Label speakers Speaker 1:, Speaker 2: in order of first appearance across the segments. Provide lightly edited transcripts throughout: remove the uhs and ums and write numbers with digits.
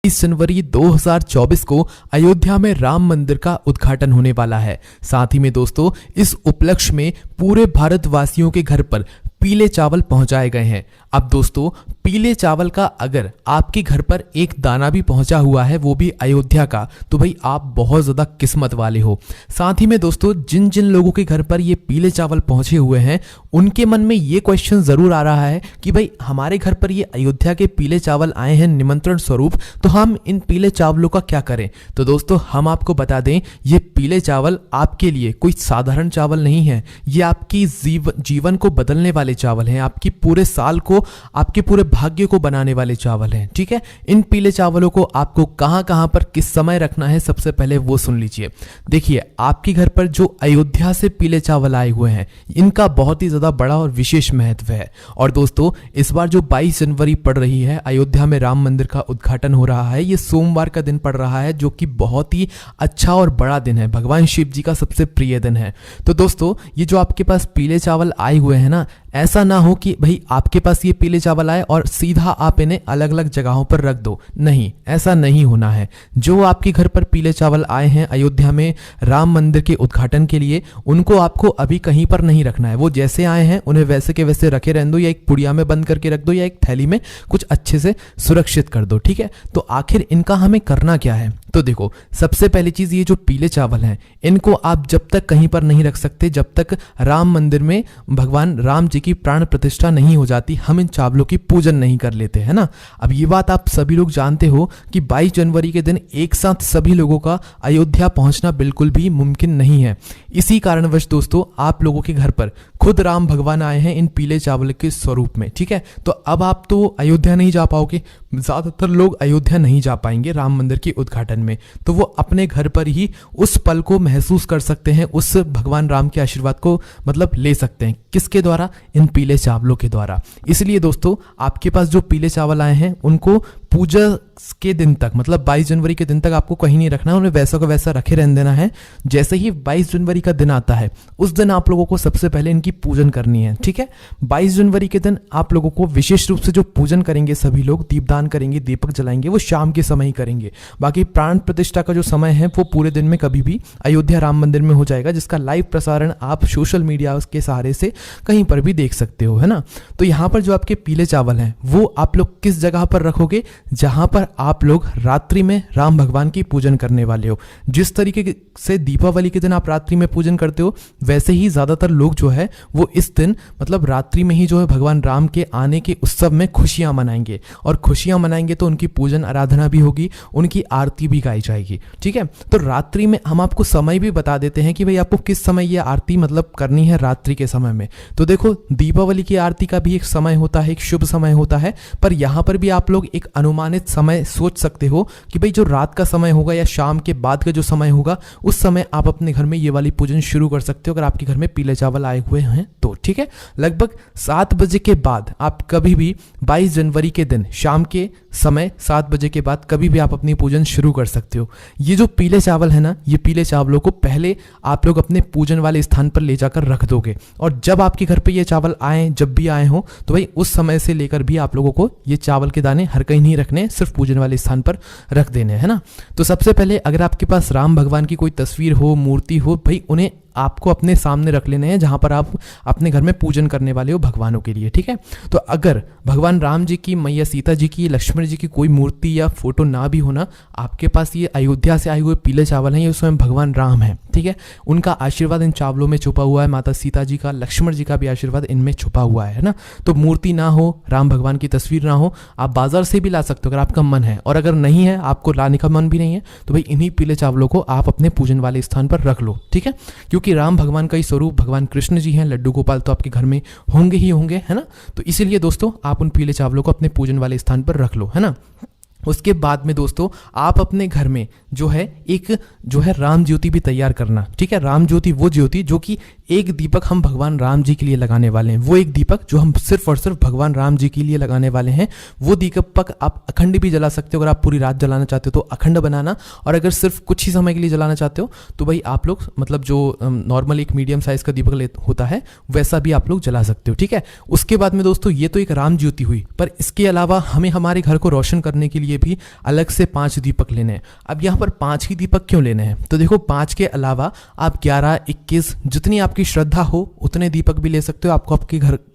Speaker 1: जनवरी 2024 को अयोध्या में राम मंदिर का उद्घाटन होने वाला है। साथ ही में दोस्तों इस उपलक्ष्य में पूरे भारतवासियों के घर पर पीले चावल पहुंचाए गए हैं। अब दोस्तों पीले चावल का अगर आपके घर पर एक दाना भी पहुंचा हुआ है, वो भी अयोध्या का, तो भाई आप बहुत ज्यादा किस्मत वाले हो। साथ ही में दोस्तों जिन जिन लोगों के घर पर ये पीले चावल पहुंचे हुए हैं उनके मन में ये क्वेश्चन जरूर आ रहा है कि भाई हमारे घर पर ये अयोध्या के पीले चावल आए हैं निमंत्रण स्वरूप, तो हम इन पीले चावलों का क्या करें। तो दोस्तों हम आपको बता दें, ये पीले चावल आपके लिए कोई साधारण चावल नहीं है, ये आपकी जीवन को बदलने वाले चावल हैं, आपकी पूरे साल को, आपके पूरे भाग्य को बनाने वाले चावल हैं। ठीक है, इन पीले चावलों को आपको कहां कहां पर किस समय रखना है, सबसे पहले वो सुन लीजिए। देखिए आपके घर पर जो अयोध्या से पीले चावल आए हुए हैं इनका बहुत ही ज्यादा बड़ा और विशेष महत्व है। और दोस्तों इस बार जो 22 जनवरी पड़ रही है, अयोध्या में राम मंदिर का उद्घाटन हो रहा है, ये सोमवार का दिन पड़ रहा है, जो कि बहुत ही अच्छा और बड़ा दिन है, भगवान शिव जी का सबसे प्रिय दिन है। तो दोस्तों ये जो आपके पास पीले चावल आए हुए हैं ना, ऐसा ना हो कि भाई आपके पास ये पीले चावल आए और सीधा आप इन्हें अलग अलग जगहों पर रख दो। नहीं, ऐसा नहीं होना है। जो आपके घर पर पीले चावल आए हैं अयोध्या में राम मंदिर के उद्घाटन के लिए, उनको आपको अभी कहीं पर नहीं रखना है। वो जैसे आए हैं उन्हें वैसे के वैसे रखे रहने दो, या एक पुड़िया में बंद करके रख दो, या एक थैली में कुछ अच्छे से सुरक्षित कर दो। ठीक है, तो आखिर इनका हमें करना क्या है। तो देखो सबसे पहली चीज, ये जो पीले चावल हैं इनको आप जब तक कहीं पर नहीं रख सकते जब तक राम मंदिर में भगवान राम जी की प्राण प्रतिष्ठा नहीं हो जाती, हम इन चावलों की पूजन नहीं कर लेते, है ना। अब ये बात आप सभी लोग जानते हो कि 22 जनवरी के दिन एक साथ सभी लोगों का अयोध्या पहुंचना बिल्कुल भी मुमकिन नहीं है। इसी कारणवश दोस्तों आप लोगों के घर पर खुद राम भगवान आए हैं इन पीले चावल के स्वरूप में। ठीक है, तो अब आप तो अयोध्या नहीं जा पाओगे, ज्यादातर लोग अयोध्या नहीं जा पाएंगे राम मंदिर के उद्घाटन में, तो वो अपने घर पर ही उस पल को महसूस कर सकते हैं, उस भगवान राम के आशीर्वाद को मतलब ले सकते हैं। किसके द्वारा? इन पीले चावलों के द्वारा। इसलिए दोस्तों आपके पास जो पीले चावल आए हैं उनको पूजा के दिन तक, मतलब 22 जनवरी के दिन तक आपको कहीं नहीं रखना है, उन्हें वैसा का वैसा रखे रहने देना है। जैसे ही 22 जनवरी का दिन आता है उस दिन आप लोगों को सबसे पहले इनकी पूजन करनी है। ठीक है, 22 जनवरी के दिन आप लोगों को विशेष रूप से जो पूजन करेंगे, सभी लोग दीपदान करेंगे, दीपक जलाएंगे, वो शाम के समय ही करेंगे। बाकी प्राण प्रतिष्ठा का जो समय है वो पूरे दिन में कभी भी अयोध्या राम मंदिर में हो जाएगा, जिसका लाइव प्रसारण आप सोशल मीडिया के सहारे से कहीं पर भी देख सकते हो, है ना। तो यहाँ पर जो आपके पीले चावल हैं वो आप लोग किस जगह पर रखोगे? जहां पर आप लोग रात्रि में राम भगवान की पूजन करने वाले हो। जिस तरीके से दीपावली के दिन आप रात्रि में पूजन करते हो, वैसे ही ज्यादातर लोग जो है वो इस दिन मतलब रात्रि में ही जो है भगवान राम के आने के उत्सव में खुशियां मनाएंगे, और खुशियां मनाएंगे तो उनकी पूजन आराधना भी होगी, उनकी आरती भी गाई जाएगी। ठीक है, तो रात्रि में हम आपको समय भी बता देते हैं कि भाई आपको किस समय ये आरती मतलब करनी है रात्रि के समय में। तो देखो दीपावली की आरती का भी एक समय होता है, एक शुभ समय होता है, पर यहां पर भी आप लोग एक अनुमानित समय सोच सकते हो कि भाई जो रात का समय होगा या शाम के बाद का जो समय होगा, उस समय आप अपने घर में ये वाली पूजन शुरू कर सकते हो अगर आपके घर में पीले चावल आए हुए हैं तो। ठीक है, लगभग 7 बजे के बाद आप कभी भी 22 जनवरी के दिन शाम के समय 7 बजे के बाद कभी भी आप अपनी पूजन शुरू कर सकते हो। ये जो पीले चावल है ना, ये पीले चावलों को पहले आप लोग अपने पूजन वाले स्थान पर ले जाकर रख दोगे, और जब आपके घर पे ये चावल आए, जब भी आए हो, तो भाई उस समय से लेकर भी आप लोगों को ये चावल के दाने हर कहीं नहीं रखने, सिर्फ पूजन वाले स्थान पर रख देने, है ना। तो सबसे पहले अगर आपके पास राम भगवान की कोई तस्वीर हो, मूर्ति हो, भाई उन्हें आपको अपने सामने रख लेने हैं जहां पर आप अपने घर में पूजन करने वाले हो भगवानों के लिए। ठीक है, तो अगर भगवान राम जी की, मैया सीता जी की, लक्ष्मण जी की कोई मूर्ति या फोटो ना भी होना, आपके पास ये अयोध्या से आए हुए पीले चावल हैं, ये स्वयं भगवान राम है। ठीक है, उनका आशीर्वाद इन चावलों में छुपा हुआ है, माता सीता जी का, लक्ष्मण जी का भी आशीर्वाद इनमें छुपा हुआ है ना। तो मूर्ति ना हो, राम भगवान की तस्वीर ना हो, आप बाजार से भी ला सकते हो अगर आपका मन है, और अगर नहीं है, आपको लाने का मन भी नहीं है, तो भाई इन्हीं पीले चावलों को आप अपने पूजन वाले स्थान पर रख लो। ठीक है, क्योंकि राम भगवान का ही स्वरूप भगवान कृष्ण जी हैं, लड्डू गोपाल तो आपके घर में होंगे ही होंगे, है ना। तो इसीलिए दोस्तों आप उन पीले चावलों को अपने पूजन वाले स्थान पर रख लो, है ना। उसके बाद में दोस्तों आप अपने घर में जो है एक जो है राम ज्योति भी तैयार करना। ठीक है, राम ज्योति वो ज्योति जो कि एक दीपक हम भगवान राम जी के लिए लगाने वाले हैं, वो एक दीपक जो हम सिर्फ और सिर्फ भगवान राम जी के लिए लगाने वाले हैं। वो दीपक आप अखंड भी जला सकते हो, अगर आप पूरी रात जलाना चाहते हो तो अखंड बनाना, और अगर सिर्फ कुछ ही समय के लिए जलाना चाहते हो तो भाई आप लोग मतलब जो नॉर्मल एक मीडियम साइज का दीपक होता है वैसा भी आप लोग जला सकते हो। ठीक है, उसके बाद में दोस्तों ये तो एक राम ज्योति हुई, पर इसके अलावा हमें हमारे घर को रोशन करने के लिए लिए भी अलग से 5 दीपक लेने हैं। अब यहाँ पर 5 ही दीपक क्यों लेने हैं, तो देखो 5 के अलावा आप 11, 21 जितनी आपकी श्रद्धा हो उतने दीपक भी ले सकते हो, आपको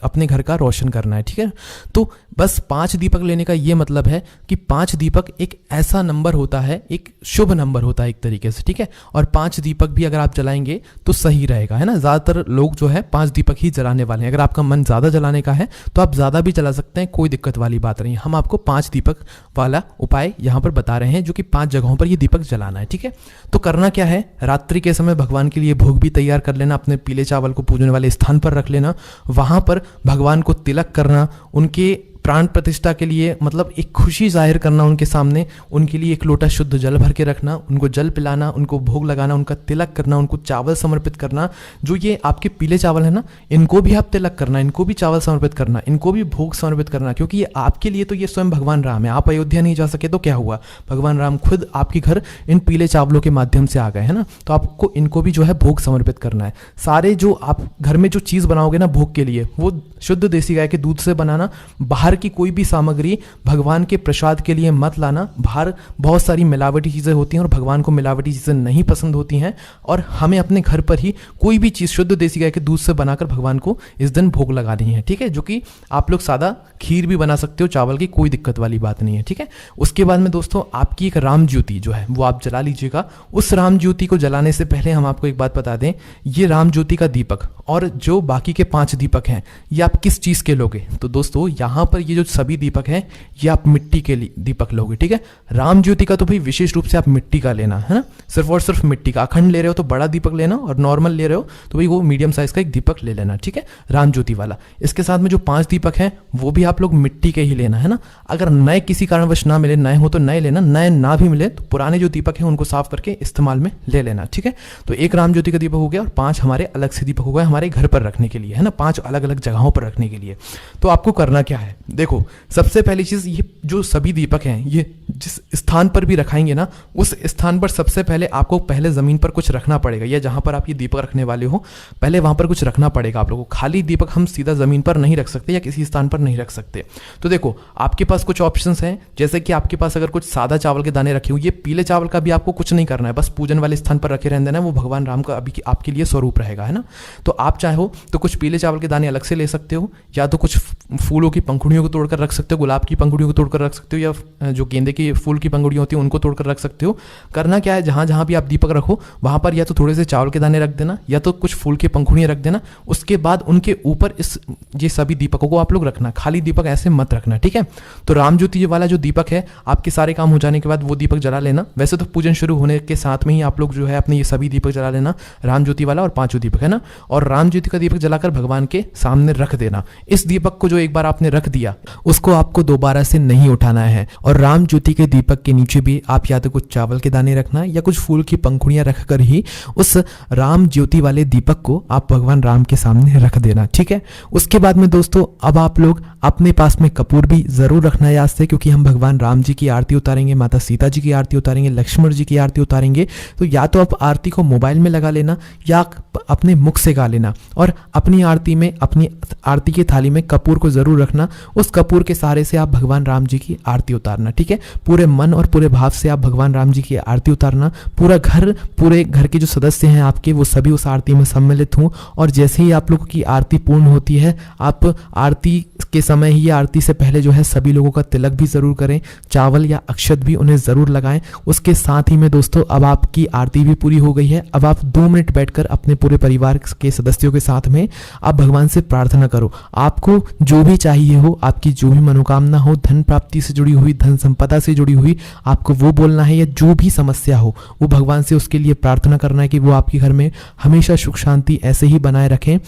Speaker 1: अपने घर का रोशन करना है, ठीक है। तो बस 5 दीपक लेने का ये मतलब है कि 5 दीपक एक ऐसा नंबर होता है, एक शुभ नंबर होता है एक तरीके से, ठीक है। और 5 दीपक भी अगर आप जलाएंगे तो सही रहेगा, है ना। ज़्यादातर लोग जो है 5 दीपक ही जलाने वाले हैं। अगर आपका मन ज़्यादा जलाने का है तो आप ज़्यादा भी जला सकते हैं, कोई दिक्कत वाली बात नहीं। हम आपको 5 दीपक वाला उपाय यहाँ पर बता रहे हैं, जो कि 5 जगहों पर ये दीपक जलाना है, ठीक है। तो करना क्या है, रात्रि के समय भगवान के लिए भोग भी तैयार कर लेना, अपने पीले चावल को पूजने वाले स्थान पर रख लेना, वहाँ पर भगवान को तिलक करना, उनके प्राण प्रतिष्ठा के लिए मतलब एक खुशी जाहिर करना उनके सामने, उनके लिए एक लोटा शुद्ध जल भर के रखना, उनको जल पिलाना, उनको भोग लगाना, उनका तिलक करना, उनको चावल समर्पित करना। जो ये आपके पीले चावल है ना, इनको भी आप तिलक करना, इनको भी चावल समर्पित करना, इनको भी भोग समर्पित करना, क्योंकि ये आपके लिए तो ये स्वयं भगवान राम है। आप अयोध्या नहीं जा सके तो क्या हुआ, भगवान राम खुद आपके घर इन पीले चावलों के माध्यम से आ गए, है ना। तो आपको इनको भी जो है भोग समर्पित करना है। सारे जो आप घर में जो चीज़ बनाओगे ना भोग के लिए, वो शुद्ध देसी गाय के दूध से बनाना। बाहर की कोई भी सामग्री भगवान के प्रसाद के लिए मत लाना। बाहर बहुत सारी मिलावटी चीज़ें होती हैं और भगवान को मिलावटी चीज़ें नहीं पसंद होती हैं, और हमें अपने घर पर ही कोई भी चीज़ शुद्ध देसी गाय के दूध से बनाकर भगवान को इस दिन भोग लगानी है, ठीक है। जो कि आप लोग सादा खीर भी बना सकते हो चावल की, कोई दिक्कत वाली बात नहीं है, ठीक है। उसके बाद में दोस्तों आपकी एक राम ज्योति जो है वो आप जला लीजिएगा। उस राम ज्योति को जलाने से पहले हम आपको एक बात बता दें, ये राम ज्योति का दीपक और जो बाकी के 5 दीपक हैं ये आप किस चीज़ के लोगे, तो दोस्तों यहाँ पर ये जो सभी दीपक हैं ये आप मिट्टी के दीपक लोगे, ठीक है। राम ज्योति का तो भाई विशेष रूप से आप मिट्टी का लेना, है ना, सिर्फ और सिर्फ मिट्टी का। अखंड ले रहे हो तो बड़ा दीपक लेना, और नॉर्मल ले रहे हो तो भाई वो मीडियम साइज का एक दीपक ले लेना, ठीक है, राम ज्योति वाला। इसके साथ में जो 5 दीपक हैं वो भी आप लोग मिट्टी के ही लेना, है ना। अगर नए किसी कारणवश ना मिले, नए हो तो नए लेना, नए ना भी मिले तो पुराने जो दीपक हैं उनको साफ करके इस्तेमाल में ले लेना, ठीक है। तो एक राम ज्योति का दीपक हो गया और 5 हमारे अलग से दीपक हो गए हमारे घर पर रखने के लिए, है ना, 5 अलग अलग जगहों पर रखने के लिए। तो आपको करना क्या है, देखो सबसे पहली चीज़, ये जो सभी दीपक हैं ये जिस स्थान पर भी रखाएंगे ना, उस स्थान पर सबसे पहले आपको पहले ज़मीन पर कुछ रखना पड़ेगा, या जहाँ पर आप ये दीपक रखने वाले हो पहले वहाँ पर कुछ रखना पड़ेगा आप लोगों को। खाली दीपक हम सीधा ज़मीन पर नहीं रख सकते या किसी स्थान पर नहीं रख सकते। तो देखो आपके पास कुछ ऑप्शंस हैं, जैसे कि आपके पास अगर कुछ सादा चावल के दाने रखे हुए, ये पीले चावल का भी आपको कुछ नहीं करना है, बस पूजन वाले स्थान पर रखे रहने देना, वो भगवान राम का अभी आपके लिए स्वरूप रहेगा, है ना। तो आप चाहो तो कुछ पीले चावल के दाने अलग से ले सकते हो, या तो कुछ फूलों की पंखुड़ियों को तोड़कर रख सकते हो, गुलाब की पंखुड़ियों को तोड़कर रख सकते हो, या जो गेंदे की फूल की पंखुड़ियाँ होती हैं उनको तोड़कर रख सकते हो। करना क्या है, जहाँ जहाँ भी आप दीपक रखो वहाँ पर या तो थोड़े से चावल के दाने रख देना, या तो कुछ फूल की पंखुड़ियाँ रख देना। उसके बाद उनके ऊपर ये सभी दीपकों को आप लोग रखना, खाली दीपक ऐसे मत रखना, ठीक है। तो राम ज्योति वाला जो दीपक है, आपके सारे काम हो जाने के बाद वो दीपक जला लेना। वैसे तो पूजन शुरू होने के साथ में ही आप लोग जो है अपने ये सभी दीपक जला लेना, राम ज्योति वाला और 5 दीपक, है ना। और राम ज्योति का दीपक जलाकर भगवान के सामने रख देना। इस दीपक को जो एक बार आपने रख दिया उसको आपको दोबारा से नहीं उठाना है। और राम ज्योति के दीपक के नीचे भी आप या तो कुछ चावल के दाने रखना या कुछ फूल की पंखुड़ियां रखकर ही उस राम ज्योति वाले दीपक को आप भगवान राम के सामने रख देना, ठीक है। उसके बाद में दोस्तों अब आप लोग अपने पास में कपूर भी जरूर रखना याद से, क्योंकि हम भगवान राम जी की आरती उतारेंगे, माता सीता जी की आरती उतारेंगे, लक्ष्मण जी की आरती उतारेंगे। तो या तो आप आरती को मोबाइल में लगा लेना या अपने मुख से गा लेना, और अपनी आरती में, अपनी आरती की थाली में कपूर को जरूर रखना। उस कपूर के सहारे से आप भगवान राम जी की आरती उतारना, ठीक है। पूरे मन और पूरे भाव से आप भगवान राम जी की आरती उतारना। पूरे घर के जो सदस्य हैं आपके वो सभी उस आरती में सम्मिलित हों, और जैसे ही आप लोगों की आरती पूर्ण होती है, आप आरती के समय ही, आरती से पहले जो है सभी लोगों का तिलक भी जरूर करें, चावल या अक्षत भी उन्हें जरूर लगाएं। उसके साथ ही में दोस्तों अब आपकी आरती भी पूरी हो गई है। अब आप 2 मिनट बैठकर अपने पूरे परिवार के सदस्यों के साथ में आप भगवान से प्रार्थना करो। आपको जो भी चाहिए हो, आपकी जो भी मनोकामना हो, धन प्राप्ति से जुड़ी हुई, धन संपदा से जुड़ी हुई, आपको वो बोलना है, या जो भी समस्या हो वो भगवान से उसके लिए प्रार्थना करना है कि वो आपके घर में हमेशा सुख शांति ऐसे ही बनाए रखें।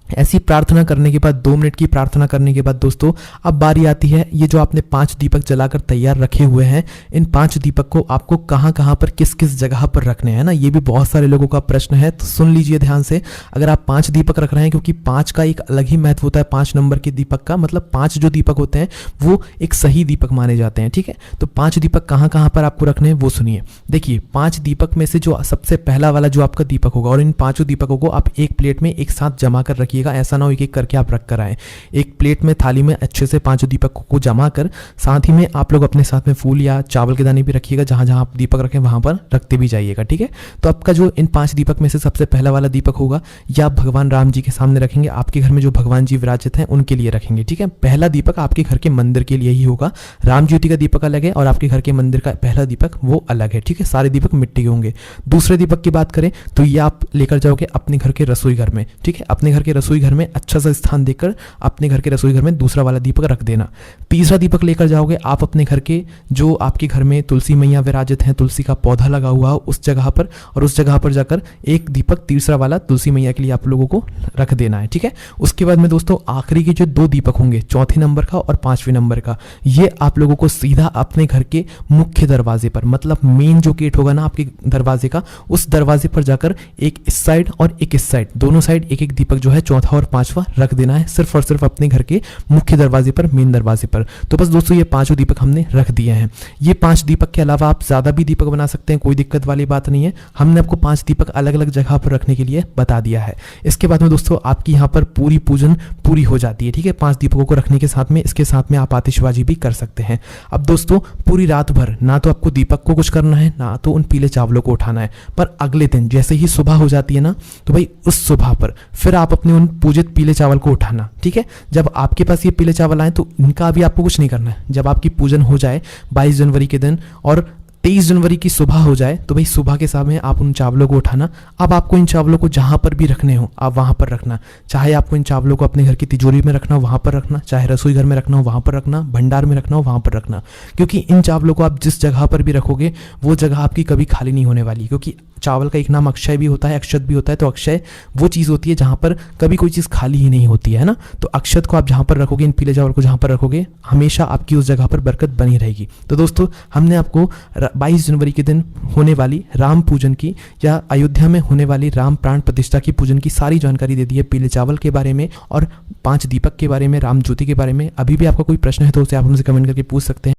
Speaker 1: ऐसी प्रार्थना करने के बाद 2 मिनट की प्रार्थना करने के बाद दोस्तों अब बारी आती है, ये जो आपने 5 दीपक जलाकर तैयार रखे हुए हैं, इन 5 दीपक को आपको कहाँ कहाँ पर, किस किस जगह पर रखने हैं ना, ये भी बहुत सारे लोगों का प्रश्न है। तो सुन लीजिए ध्यान से। अगर आप 5 दीपक रख रहे हैं, क्योंकि 5 का एक अलग ही महत्व होता है, 5 नंबर के दीपक का मतलब 5 जो दीपक होते हैं वो एक सही दीपक माने जाते हैं, ठीक है। तो 5 दीपक कहाँ कहाँ पर आपको रखने हैं वो सुनिए। देखिए 5 दीपक में से जो सबसे पहला वाला जो आपका दीपक होगा, और इन 5 दीपकों को आप एक प्लेट में एक साथ जमा कर रखिए रखिएगा, ऐसा ना हो एक एक करके आप रख कर आए। एक प्लेट में थाली में अच्छे से 5 दीपक को जमा कर, साथ ही में आप लोग अपने साथ में फूल या चावल के दाने भी रखिएगा, जहाँ जहाँ आप दीपक रखें वहाँ पर रखते भी जाइएगा, ठीक है। तो आपका जो इन 5 दीपक में से सबसे पहला वाला दीपक होगा या आप भगवान राम जी के सामने रखेंगे, आपके घर में जो भगवान जी विराजित हैं उनके लिए रखेंगे, ठीक है। पहला दीपक आपके घर के मंदिर के लिए ही होगा, राम ज्योति का दीपक अलग है और आपके घर के मंदिर का पहला दीपक वो अलग है, ठीक है। सारे दीपक मिट्टी के होंगे। दूसरे दीपक की बात करें तो ये आप लेकर जाओगे अपने घर के रसोई घर में, ठीक है। अपने घर के रसोई घर में अच्छा सा स्थान देकर अपने घर के रसोई घर में दूसरा वाला दीपक रख देना। तीसरा दीपक लेकर जाओगे आप अपने घर के, जो आपके घर में तुलसी मैया विराजित हैं, तुलसी का पौधा लगा हुआ हो उस जगह पर, और उस जगह पर जाकर एक दीपक तीसरा वाला तुलसी मैया के लिए आप लोगों को रख देना है, ठीक है। उसके बाद में दोस्तों आखिरी के जो 2 दीपक होंगे, चौथे नंबर का और 5वें नंबर का, ये आप लोगों को सीधा अपने घर के मुख्य दरवाजे पर, मतलब मेन जो गेट होगा ना आपके दरवाजे का, उस दरवाजे पर जाकर एक इस साइड और एक इस साइड, दोनों साइड एक एक दीपक जो है चौथा और 5वां रख देना है, सिर्फ और सिर्फ अपने घर के मुख्य दरवाजे पर, मेन दरवाजे पर। तो बस दोस्तों ये 5 दीपक हमने रख दिए हैं। ये 5 दीपक के अलावा आप ज्यादा भी दीपक बना सकते हैं, कोई दिक्कत वाली बात नहीं है। हमने आपको 5 दीपक अलग अलग जगह पर रखने के लिए बता दिया है। इसके बाद में दोस्तों आपकी यहाँ पर पूरी पूजन पूरी हो जाती है, ठीक है। 5 दीपकों को रखने के साथ में, इसके साथ में आप आतिशबाजी भी कर सकते हैं। अब दोस्तों पूरी रात भर ना तो आपको दीपक को कुछ करना है, ना तो उन पीले चावलों को उठाना है, पर अगले दिन जैसे ही सुबह हो जाती है ना, तो भाई उस सुबह पर फिर आप अपने उन पूजित पीले चावल को उठाना, ठीक है। जब आपके पास ये पीले चावल आए तो इनका अभी आपको कुछ नहीं करना है। जब आपकी पूजन हो जाए 22 जनवरी के दिन और 23 जनवरी की सुबह हो जाए, तो भाई सुबह के समय आप उन चावलों को उठाना। अब आपको इन चावलों को जहां पर भी रखने हो आप वहां पर रखना, चाहे आपको इन चावलों को अपने घर की तिजोरी में रखना हो वहां पर रखना, चाहे रसोई घर में रखना हो वहां पर रखना, भंडार में रखना हो वहां पर रखना, क्योंकि इन चावलों को आप जिस जगह पर भी रखोगे वो जगह आपकी कभी खाली नहीं होने वाली। क्योंकि चावल का एक नाम अक्षय भी होता है, अक्षत भी होता है, तो अक्षय वो चीज़ होती है जहाँ पर कभी कोई चीज़ खाली ही नहीं होती है ना। तो अक्षत को आप जहाँ पर रखोगे, इन पीले चावल को जहाँ पर रखोगे, हमेशा आपकी उस जगह पर बरकत बनी रहेगी। तो दोस्तों हमने आपको 22 जनवरी के दिन होने वाली राम पूजन की या अयोध्या में होने वाली राम प्राण प्रतिष्ठा की पूजन की सारी जानकारी दे दी है, पीले चावल के बारे में और 5 दीपक के बारे में, राम ज्योति के बारे में। अभी भी आपका कोई प्रश्न है तो उसे आप हमसे कमेंट करके पूछ सकते हैं।